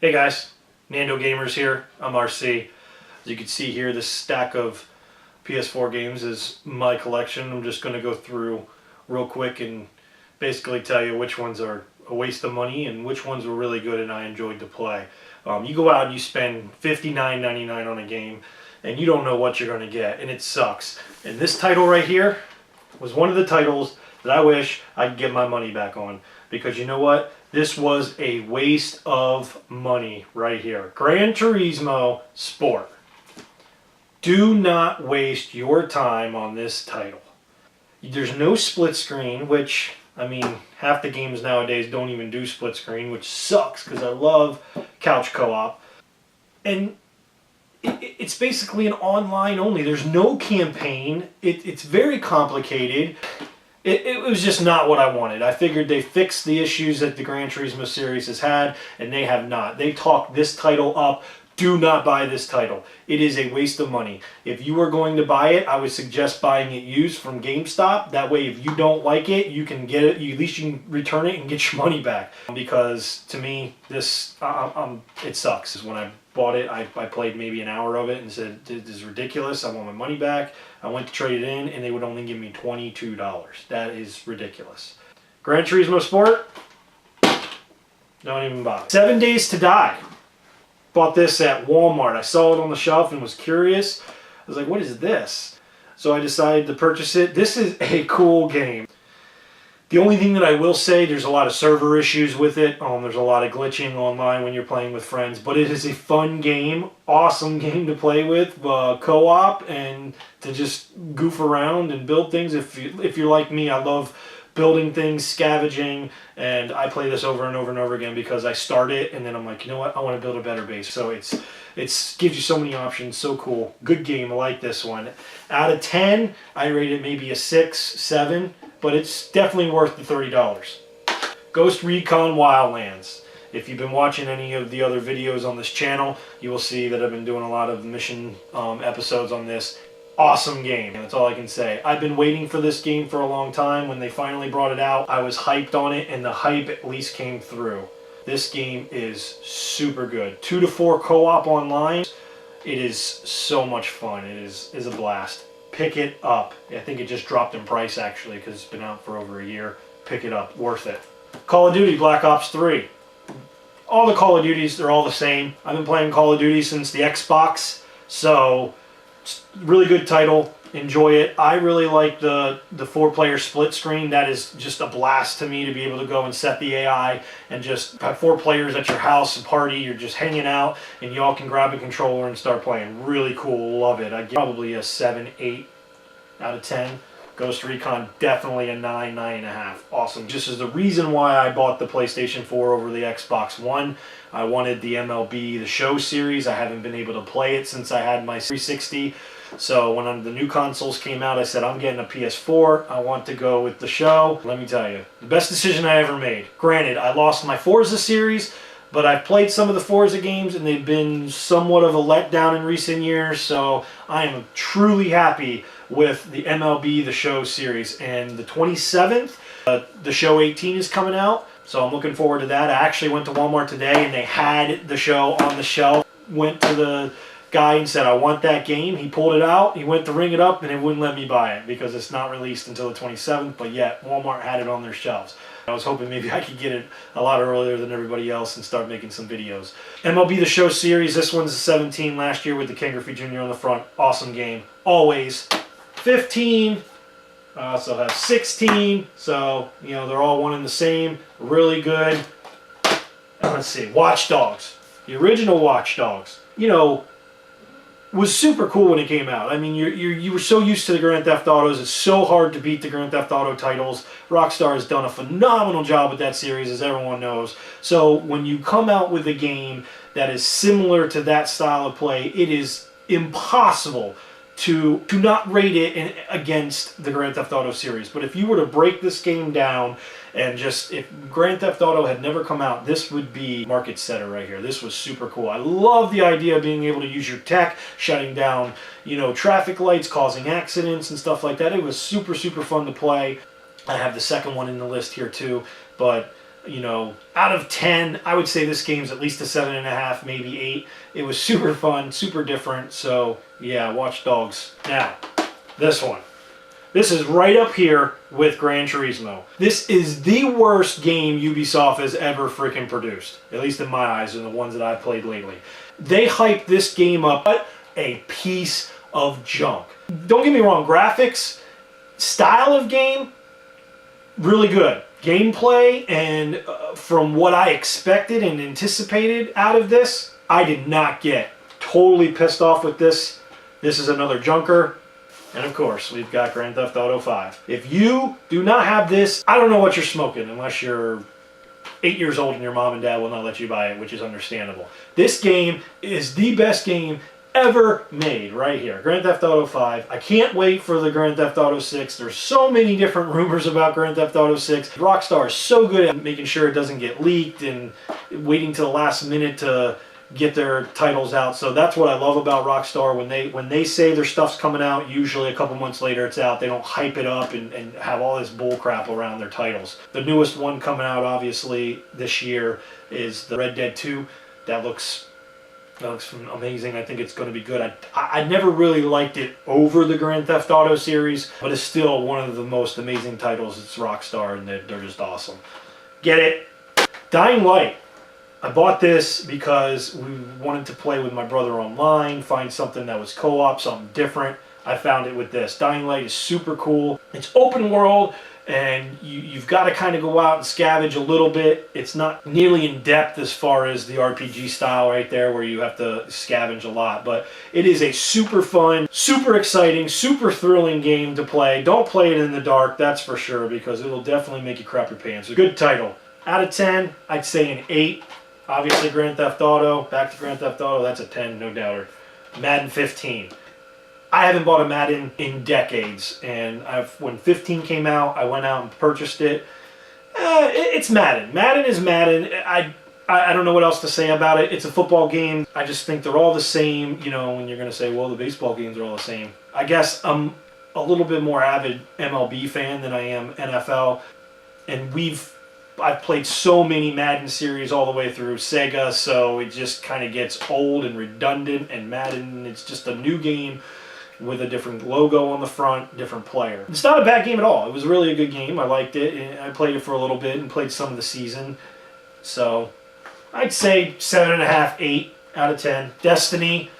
Hey guys, Nando Gamers here. I'm RC. As you can see here, this stack of PS4 games is my collection. I'm just going to go through real quick and basically tell you which ones are a waste of money and which ones were really good and I enjoyed to play. You go out and you spend $59.99 on a game and you don't know what you're going to get, and it sucks. And this title right here was one of the titles that I wish I could get my money back on, because you know what? This was a waste of money right here. Gran Turismo Sport. Do not waste your time on this title. There's no split screen, which, I mean, half the games nowadays don't even do split screen, which sucks because I love couch co-op. And it's basically an online only. There's no campaign. It's very complicated. It was just not what I wanted. I figured they fixed the issues that the Gran Turismo series has had, and they have not. They talked this title up. Do not buy this title. It is a waste of money. If you are going to buy it, I would suggest buying it used from GameStop. That way, if you don't like it, you can get it. At least you can return it and get your money back. Because to me, this it sucks. When I bought it, I played maybe an hour of it and said, "This is ridiculous. I want my money back." I went to trade it in, and they would only give me $22. That is ridiculous. Gran Turismo Sport. Don't even bother. 7 Days to Die. Bought this at Walmart. I saw it on the shelf and was curious. I was like, what is this? So I decided to purchase it. This is a cool game. The only thing that I will say, there's a lot of server issues with it. There's a lot of glitching online when you're playing with friends. But it is a fun game. Awesome game to play with. Co-op and to just goof around and build things. If you're like me, I love building things, scavenging, and I play this over and over and over again because I start it and then I'm like, you know what, I want to build a better base. So it gives you so many options, so cool. Good game, I like this one. Out of 10, I rate it maybe a 6, 7, but it's definitely worth the $30. Ghost Recon Wildlands. If you've been watching any of the other videos on this channel, you will see that I've been doing a lot of mission episodes on this. Awesome game. That's all I can say. I've been waiting for this game for a long time. When they finally brought it out, I was hyped on it, and the hype at least came through. This game is super good. 2 to 4 co-op online. It is so much fun. It is a blast. Pick it up. I think it just dropped in price actually because it's been out for over a year. Pick it up. Worth it. Call of Duty Black Ops 3. All the Call of Duties, they're all the same. I've been playing Call of Duty since the Xbox, so really good title. Enjoy it. I really like the 4-player split screen. That is just a blast to me to be able to go and set the AI and just have 4 players at your house, a party, you're just hanging out, and you all can grab a controller and start playing. Really cool. Love it. I give probably a 7, 8 out of 10. Ghost Recon, definitely a 9, 9.5. Awesome. Just as the reason why I bought the PlayStation 4 over the Xbox One. I wanted the MLB The Show series. I haven't been able to play it since I had my 360. So when the new consoles came out, I said, I'm getting a PS4. I want to go with The Show. Let me tell you, the best decision I ever made. Granted, I lost my Forza series, but I've played some of the Forza games, and they've been somewhat of a letdown in recent years, so I am truly happy with the MLB The Show series. And the 27th, The Show 18 is coming out, so I'm looking forward to that. I actually went to Walmart today, and they had The Show on the shelf. Went to the guy and said, I want that game. He pulled it out, he went to ring it up, and it wouldn't let me buy it because it's not released until the 27th, but yet Walmart had it on their shelves. I was hoping maybe I could get it a lot earlier than everybody else and start making some videos. MLB The Show series, this one's a 17 last year with the Ken Griffey Jr. on the front. Awesome game, always. 15, I also have 16, so, you know, they're all one and the same. Really good. And let's see, Watch Dogs. The original Watch Dogs, you know, was super cool when it came out. I mean, you were so used to the Grand Theft Autos. It's so hard to beat the Grand Theft Auto titles. Rockstar has done a phenomenal job with that series, as everyone knows. So when you come out with a game that is similar to that style of play, it is impossible to not rate it against the Grand Theft Auto series. But if you were to break this game down and just, if Grand Theft Auto had never come out, this would be market setter right here. This was super cool. I love the idea of being able to use your tech, shutting down, you know, traffic lights, causing accidents and stuff like that. It was super, super fun to play. I have the second one in the list here too, but Out of 10, I would say this game's at least a 7.5, maybe 8. It was super fun, super different. So yeah, Watch Dogs. Now, this one. This is right up here with Gran Turismo. This is the worst game Ubisoft has ever freaking produced. At least in my eyes, and the ones that I've played lately. They hyped this game up, but a piece of junk. Don't get me wrong, graphics, style of game, really good. Gameplay, and from what I expected and anticipated out of this, I did not get. Totally pissed off with this. This is another junker. And of course, we've got Grand Theft Auto 5. If you do not have this, I don't know what you're smoking unless you're 8 years old and your mom and dad will not let you buy it, which is understandable. This game is the best game ever made right here. Grand Theft Auto 5. I can't wait for the Grand Theft Auto 6. There's so many different rumors about Grand Theft Auto 6. Rockstar is so good at making sure it doesn't get leaked and waiting till the last minute to get their titles out. So that's what I love about Rockstar. When they say their stuff's coming out, usually a couple months later it's out. They don't hype it up and have all this bull crap around their titles. The newest one coming out obviously this year is the Red Dead 2. That looks amazing. I think it's going to be good. I never really liked it over the Grand Theft Auto series, but it's still one of the most amazing titles. It's Rockstar, and they're just awesome. Get it? Dying Light. I bought this because we wanted to play with my brother online, find something that was co-op, something different. I found it with this. Dying Light is super cool. It's open world, and you've got to kind of go out and scavenge a little bit. It's not nearly in depth as far as the RPG style right there where you have to scavenge a lot, but it is a super fun, super exciting, super thrilling game to play. Don't play it in the dark, that's for sure, because it'll definitely make you crap your pants. A good title. Out of 10, I'd say an 8. Obviously Grand Theft Auto, back to Grand Theft Auto, that's a 10, no doubter. Madden 15. I haven't bought a Madden in decades, and when 15 came out, I went out and purchased it. It's Madden. Madden is Madden. I don't know what else to say about it. It's a football game. I just think they're all the same, when you're going to say, well, the baseball games are all the same. I guess I'm a little bit more avid MLB fan than I am NFL, and I've played so many Madden series all the way through Sega, so it just kind of gets old and redundant, and Madden, it's just a new game with a different logo on the front, different player. It's not a bad game at all. It was really a good game. I liked it, and I played it for a little bit and played some of the season. So I'd say 7.5, 8 out of 10. Destiny,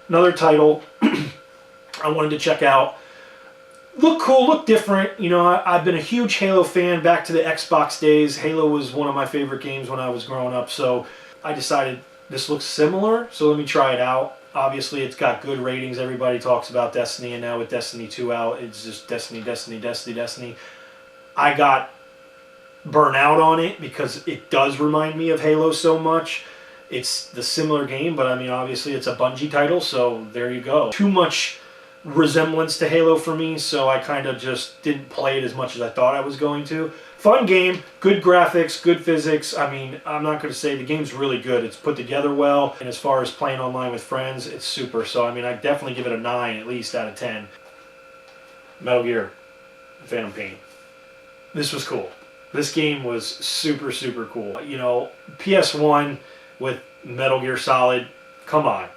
another title I wanted to check out. Look cool, look different. I've been a huge Halo fan back to the Xbox days. Halo was one of my favorite games when I was growing up, so I decided this looks similar, so let me try it out. Obviously, it's got good ratings. Everybody talks about Destiny, and now with Destiny 2 out, it's just Destiny, Destiny, Destiny, Destiny. I got burnt out on it because it does remind me of Halo so much. It's the similar game, but obviously it's a Bungie title, so there you go. Too much resemblance to Halo for me, so I kind of just didn't play it as much as I thought I was going to. Fun game, good graphics, good physics. I'm not going to say the game's really good. It's put together well, and as far as playing online with friends, it's super. So, I definitely give it a 9 at least out of 10. Metal Gear, Phantom Pain. This was cool. This game was super, super cool. PS1 with Metal Gear Solid, come on.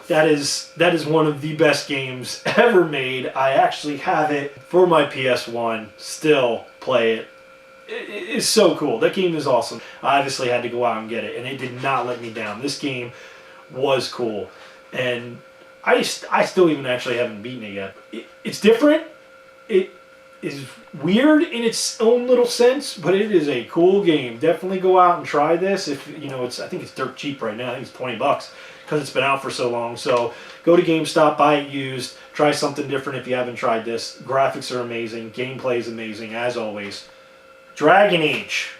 That is one of the best games ever made. I actually have it for my PS1, still play it. It's so cool. That game is awesome. I obviously had to go out and get it, and it did not let me down. This game was cool, and I still even actually haven't beaten it yet. It's different. It is weird in its own little sense, but it is a cool game. Definitely go out and try this. If I think it's dirt cheap right now. I think it's $20 because it's been out for so long. So go to GameStop, buy it used, try something different if you haven't tried this. Graphics are amazing. Gameplay is amazing, as always. Dragon Age.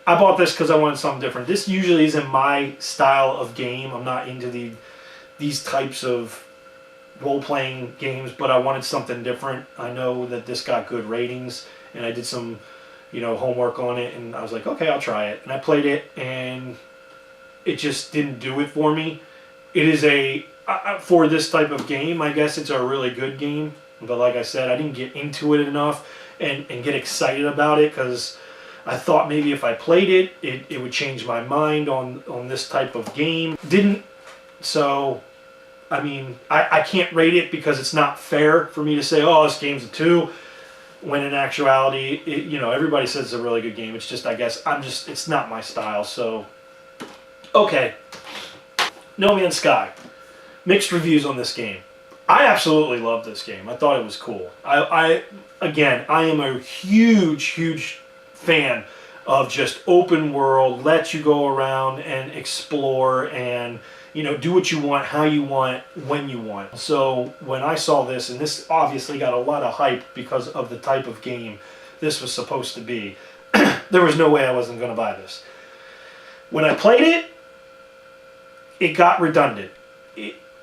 I bought this because I wanted something different. This usually isn't my style of game. I'm not into these types of role-playing games, but I wanted something different. I know that this got good ratings, and I did some, homework on it, and I was like, okay, I'll try it. And I played it, and it just didn't do it for me. It is for this type of game, I guess it's a really good game, but like I said, I didn't get into it enough and get excited about it because I thought maybe if I played it, it would change my mind on this type of game. Didn't. So, I mean, I can't rate it because it's not fair for me to say, oh, this game's a 2, when in actuality, you know, everybody says it's a really good game. It's just, I guess, it's not my style. So, okay. No Man's Sky. Mixed reviews on this game. I absolutely loved this game. I thought it was cool. Again, I am a huge fan of just open world, let you go around and explore and, you know, do what you want, how you want, when you want. So when I saw this, and this obviously got a lot of hype because of the type of game this was supposed to be, there was no way I wasn't going to buy this. When I played it, it got redundant.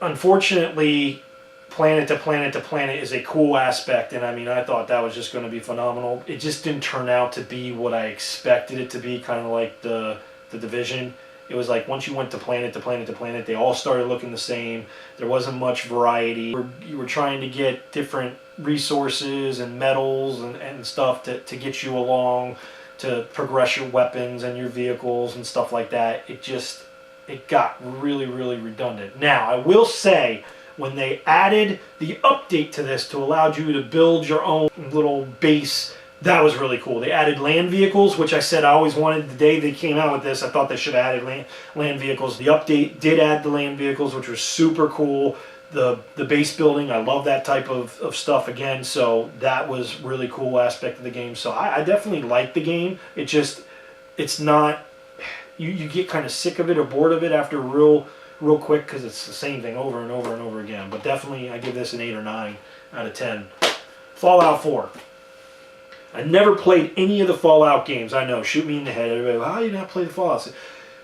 Unfortunately, planet to planet to planet is a cool aspect, and I mean, I thought that was just going to be phenomenal. It just didn't turn out to be what I expected it to be, kind of like the Division. It was like once you went to planet to planet to planet, they all started looking the same. There wasn't much variety. You were trying to get different resources and metals and stuff to get you along, to progress your weapons and your vehicles and stuff like that. It got really redundant. Now, I will say, when they added the update to this to allow you to build your own little base, that was really cool. They added land vehicles, which I said I always wanted. The day they came out with this, I thought they should have added land vehicles. The update did add the land vehicles, which was super cool. The base building, I love that type of stuff again, so that was really cool aspect of the game. So I definitely like the game. It's not, you get kind of sick of it or bored of it after real quick, because it's the same thing over and over and over again. But definitely I give this an 8 or 9 out of 10. Fallout 4. I never played any of the Fallout games. I know, shoot me in the head. Everybody, how do you not play the Fallout?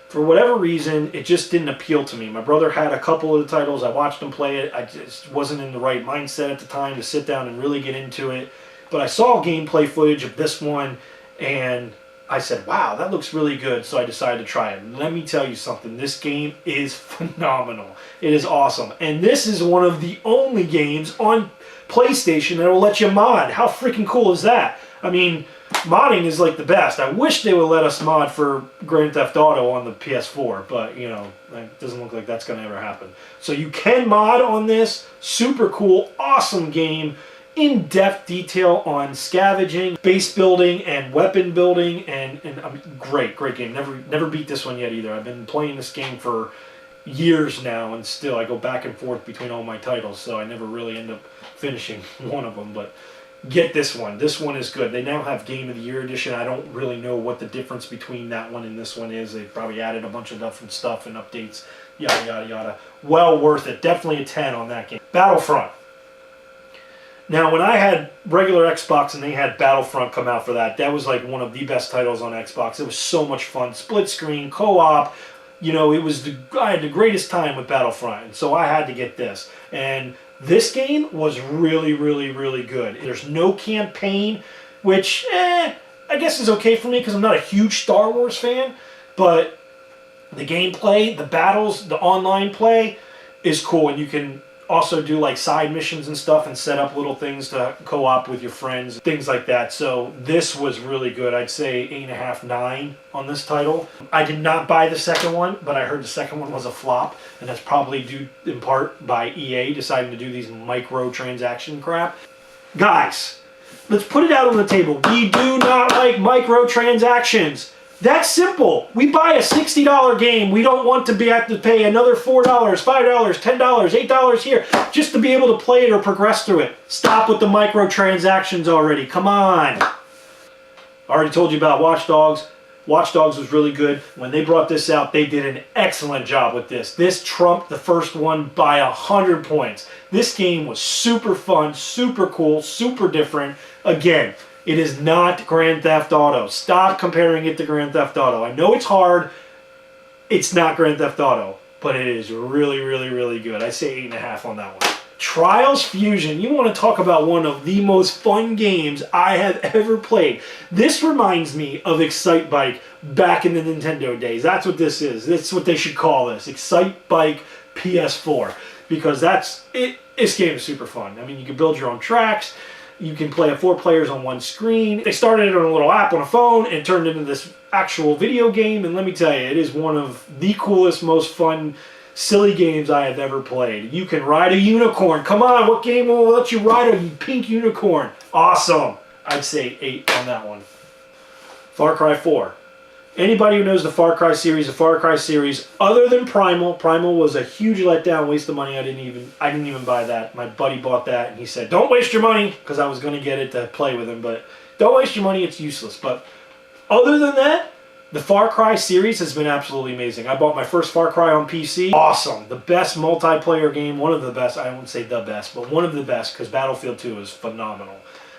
For whatever reason, it just didn't appeal to me. My brother had a couple of the titles. I watched him play it. I just wasn't in the right mindset at the time to sit down and really get into it. But I saw gameplay footage of this one, and I said, wow, that looks really good, so I decided to try it. And let me tell you something, this game is phenomenal. It is awesome. And this is one of the only games on PlayStation that will let you mod. How freaking cool is that? I mean, modding is like the best. I wish they would let us mod for Grand Theft Auto on the PS4, but, you know, it doesn't look like that's going to ever happen. So you can mod on this. Super cool, awesome game. In-depth detail on scavenging, base building, and weapon building, and great game. Never beat this one yet either. I've been playing this game for years now, and still I go back and forth between all my titles, so I never really end up finishing one of them. But get this one. This one is good. They now have Game of the Year edition. I don't really know what the difference between that one and this one is. They probably added a bunch of different stuff and updates, yada yada yada. Well worth it. Definitely a 10 on that game. Battlefront. Now, when I had regular Xbox and they had Battlefront come out for that, that was like one of the best titles on Xbox. It was so much fun. Split screen, co-op. You know, I had the greatest time with Battlefront, and so I had to get this. And this game was really good. There's no campaign, which, I guess is okay for me because I'm not a huge Star Wars fan, but the gameplay, the battles, the online play is cool, and you can also do like side missions and stuff and set up little things to co-op with your friends, things like that. So this was really good. I'd say 8.5, 9 on this title. I did not buy the second one, but I heard the second one was a flop, and that's probably due in part by EA deciding to do these microtransaction crap. Guys, let's put it out on the table. We do not like microtransactions. That's simple. We buy a $60 game. We don't want to have to pay another $4, $5, $10, $8 here just to be able to play it or progress through it. Stop with the microtransactions already. Come on. I already told you about Watch Dogs. Watch Dogs was really good. When they brought this out, they did an excellent job with this. This trumped the first one by 100 points. This game was super fun, super cool, super different. Again, it is not Grand Theft Auto. Stop comparing it to Grand Theft Auto. I know it's hard. It's not Grand Theft Auto, but it is really good. I say 8.5 on that one. Trials Fusion. You want to talk about one of the most fun games I have ever played. This reminds me of Excite Bike back in the Nintendo days. That's what this is. That's what they should call this. Excite Bike PS4. Because that's it. This game is super fun. I mean, you can build your own tracks. You can play 4 players on one screen. They started it on a little app on a phone and turned into this actual video game. And let me tell you, it is one of the coolest, most fun, silly games I have ever played. You can ride a unicorn. Come on, what game will let you ride a pink unicorn? Awesome. I'd say 8 on that one. Far Cry 4. Anybody who knows the Far Cry series, other than Primal was a huge letdown, waste of money. I didn't even buy that. My buddy bought that, and he said, "Don't waste your money," because I was going to get it to play with him. But don't waste your money; it's useless. But other than that, the Far Cry series has been absolutely amazing. I bought my first Far Cry on PC. Awesome, the best multiplayer game, one of the best. I won't say the best, but one of the best, because Battlefield 2 is phenomenal.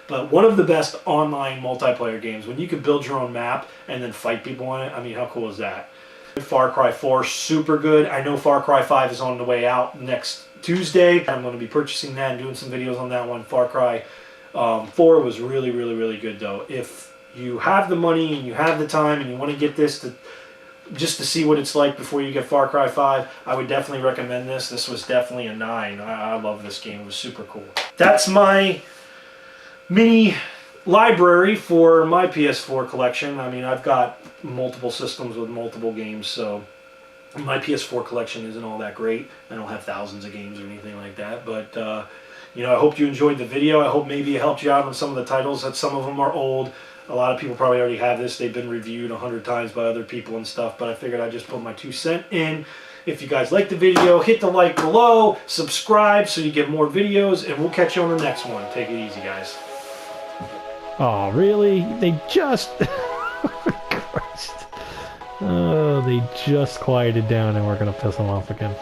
But one of the best online multiplayer games, when you can build your own map and then fight people on it. I mean, how cool is that? Far Cry 4, super good. I know Far Cry 5 is on the way out next Tuesday. I'm going to be purchasing that and doing some videos on that one. Far Cry 4 was really, really, really good, though. If you have the money and you have the time and you want to get this just to see what it's like before you get Far Cry 5, I would definitely recommend this. This was definitely a 9. I love this game. It was super cool. That's my mini library for my PS4 collection. I mean, I've got multiple systems with multiple games, so my PS4 collection isn't all that great. I don't have thousands of games or anything like that, but you know, I hope you enjoyed the video. I hope maybe it helped you out on some of the titles. That some of them are old. A lot of people probably already have this. They've been reviewed 100 times by other people and stuff, but I figured I'd just put my 2 cents in. If you guys like the video, hit the like below, subscribe so you get more videos, and we'll catch you on the next one. Take it easy, guys. Oh, really? They just... Christ. Oh, they just quieted down and we're going to piss them off again.